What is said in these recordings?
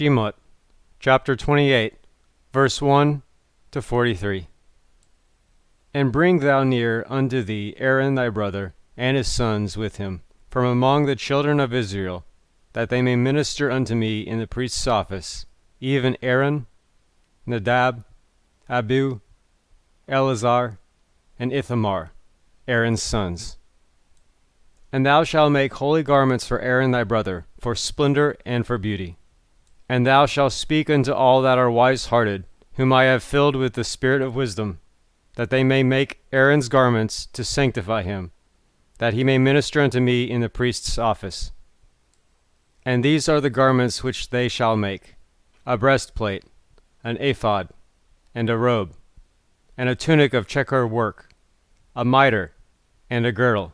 Shemot, chapter 28, verse 1 to 43. And bring thou near unto thee Aaron thy brother, and his sons with him, from among the children of Israel, that they may minister unto me in the priest's office, even Aaron, Nadab, Abihu, Eleazar, and Ithamar, Aaron's sons. And thou shalt make holy garments for Aaron thy brother, for splendour and for beauty. And thou shalt speak unto all that are wise-hearted, whom I have filled with the spirit of wisdom, that they may make Aaron's garments to sanctify him, that he may minister unto me in the priest's office. And these are the garments which they shall make: a breastplate, an ephod, and a robe, and a tunic of chequer work, a mitre, and a girdle.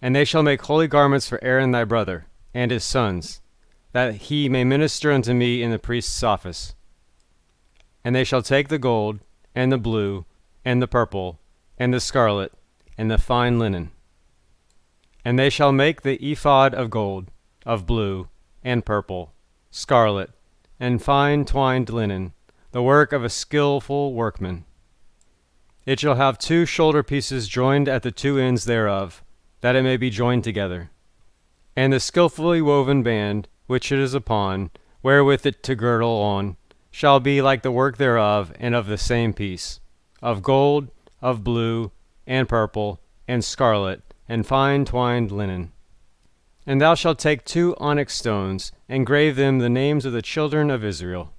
And they shall make holy garments for Aaron thy brother, and his sons, that he may minister unto me in the priest's office. And they shall take the gold, and the blue, and the purple, and the scarlet, and the fine linen. And they shall make the ephod of gold, of blue, and purple, scarlet, and fine twined linen, the work of a skilful workman. It shall have 2 shoulder pieces joined at the 2 ends thereof, that it may be joined together. And the skilfully woven band, which it is upon, wherewith it to girdle on, shall be like the work thereof, and of the same piece, of gold, of blue, and purple, and scarlet, and fine twined linen. And thou shalt take 2 onyx stones, and grave them the names of the children of Israel,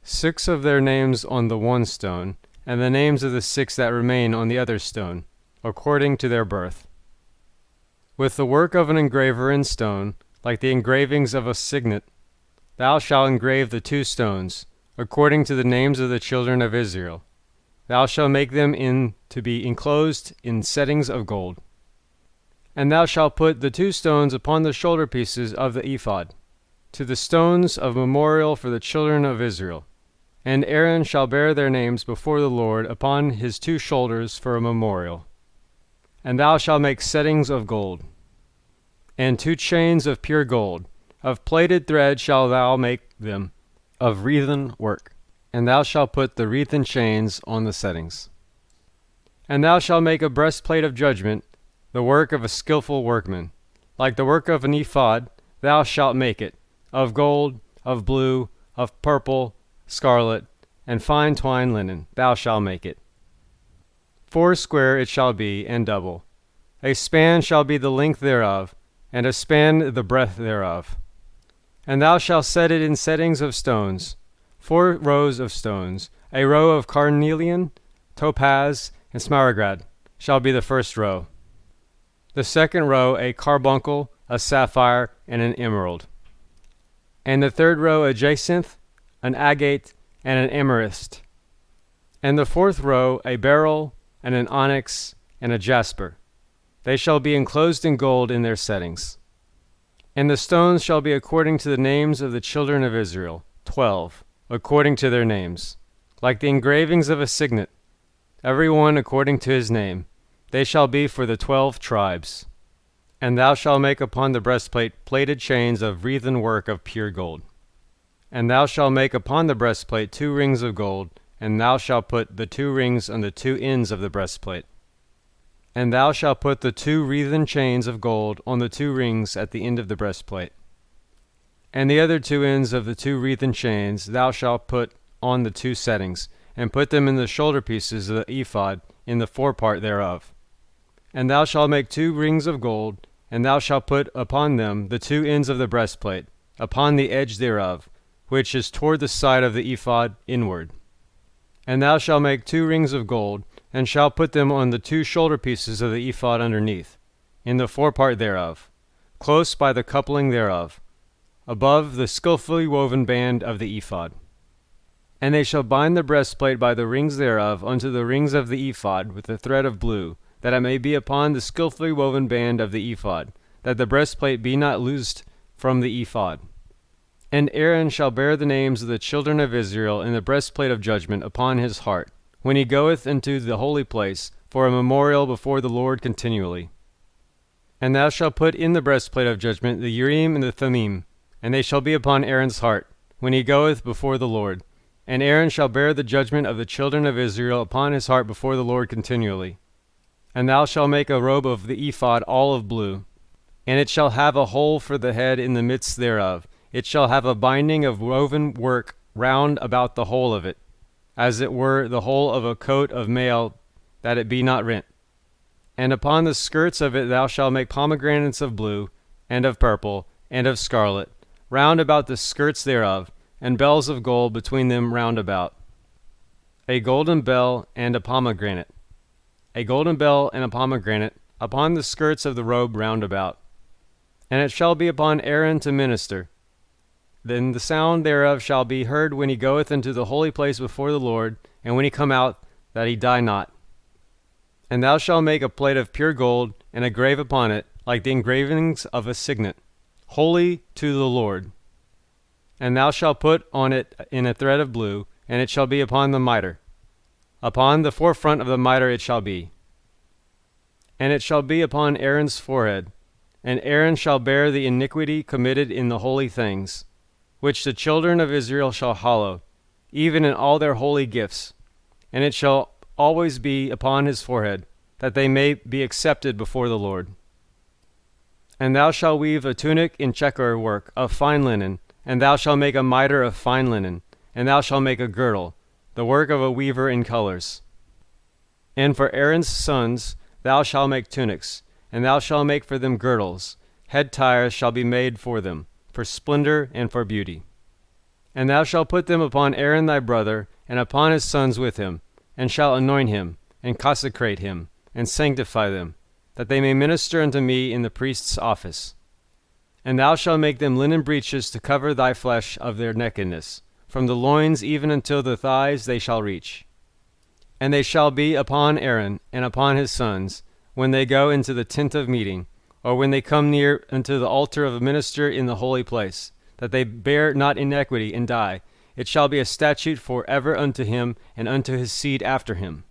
6 of their names on the one stone, and the names of the 6 that remain on the other stone, according to their birth. With the work of an engraver in stone, like the engravings of a signet, thou shalt engrave the 2 stones, according to the names of the children of Israel. Thou shalt make them to be enclosed in settings of gold. And thou shalt put the 2 stones upon the shoulder pieces of the ephod, to the stones of memorial for the children of Israel. And Aaron shall bear their names before the Lord upon his 2 shoulders for a memorial. And thou shalt make settings of gold, and 2 chains of pure gold. Of plaited thread shalt thou make them, of wreathen work. And thou shalt put the wreathen chains on the settings. And thou shalt make a breastplate of judgment, the work of a skilful workman. Like the work of an ephod thou shalt make it, of gold, of blue, of purple, scarlet, and fine twined linen thou shalt make it. 4 square it shall be, and double. A span shall be the length thereof, and a span the breadth thereof. And thou shalt set it in settings of stones, 4 rows of stones. A row of carnelian, topaz, and smaragd shall be the first row. The second row a carbuncle, a sapphire, and an emerald. And the third row a jacinth, an agate, and an amethyst. And the 4th row a beryl, and an onyx, and a jasper. They shall be enclosed in gold in their settings. And the stones shall be according to the names of the children of Israel, 12, according to their names, like the engravings of a signet, every one according to his name. They shall be for the 12 tribes. And thou shalt make upon the breastplate plated chains of wreathen work of pure gold. And thou shalt make upon the breastplate 2 rings of gold, and thou shalt put the 2 rings on the 2 ends of the breastplate. And thou shalt put the 2 wreathen chains of gold on the 2 rings at the end of the breastplate. And the other 2 ends of the 2 wreathen chains thou shalt put on the 2 settings, and put them in the shoulder pieces of the ephod in the forepart thereof. And thou shalt make 2 rings of gold, and thou shalt put upon them the 2 ends of the breastplate, upon the edge thereof, which is toward the side of the ephod inward. And thou shalt make 2 rings of gold, and shalt put them on the 2 shoulder pieces of the ephod underneath, in the forepart thereof, close by the coupling thereof, above the skilfully woven band of the ephod. And they shall bind the breastplate by the rings thereof unto the rings of the ephod with a thread of blue, that it may be upon the skilfully woven band of the ephod, that the breastplate be not loosed from the ephod. And Aaron shall bear the names of the children of Israel in the breastplate of judgment upon his heart, when he goeth into the holy place, for a memorial before the Lord continually. And thou shalt put in the breastplate of judgment the Urim and the Thummim, and they shall be upon Aaron's heart, when he goeth before the Lord. And Aaron shall bear the judgment of the children of Israel upon his heart before the Lord continually. And thou shalt make a robe of the ephod all of blue, and it shall have a hole for the head in the midst thereof. It shall have a binding of woven work round about the whole of it, as it were the whole of a coat of mail, that it be not rent. And upon the skirts of it thou shalt make pomegranates of blue, and of purple, and of scarlet, round about the skirts thereof, and bells of gold between them round about. A golden bell and a pomegranate. A golden bell and a pomegranate upon the skirts of the robe round about. And it shall be upon Aaron to minister. Then the sound thereof shall be heard when he goeth into the holy place before the Lord, and when he come out, that he die not. And thou shalt make a plate of pure gold, and a grave upon it, like the engravings of a signet, holy to the Lord. And thou shalt put on it in a thread of blue, and it shall be upon the mitre. Upon the forefront of the mitre it shall be. And it shall be upon Aaron's forehead. And Aaron shall bear the iniquity committed in the holy things, which the children of Israel shall hallow, even in all their holy gifts. And it shall always be upon his forehead, that they may be accepted before the Lord. And thou shalt weave a tunic in chequer work of fine linen, and thou shalt make a mitre of fine linen, and thou shalt make a girdle, the work of a weaver in colors. And for Aaron's sons thou shalt make tunics, and thou shalt make for them girdles. Head tires shall be made for them, for splendour and for beauty. And thou shalt put them upon Aaron thy brother, and upon his sons with him, and shalt anoint him, and consecrate him, and sanctify them, that they may minister unto me in the priest's office. And thou shalt make them linen breeches to cover thy flesh of their nakedness. From the loins even until the thighs they shall reach. And they shall be upon Aaron and upon his sons, when they go into the tent of meeting, or when they come near unto the altar of a minister in the holy place, that they bear not iniquity and die. It shall be a statute for ever unto him and unto his seed after him.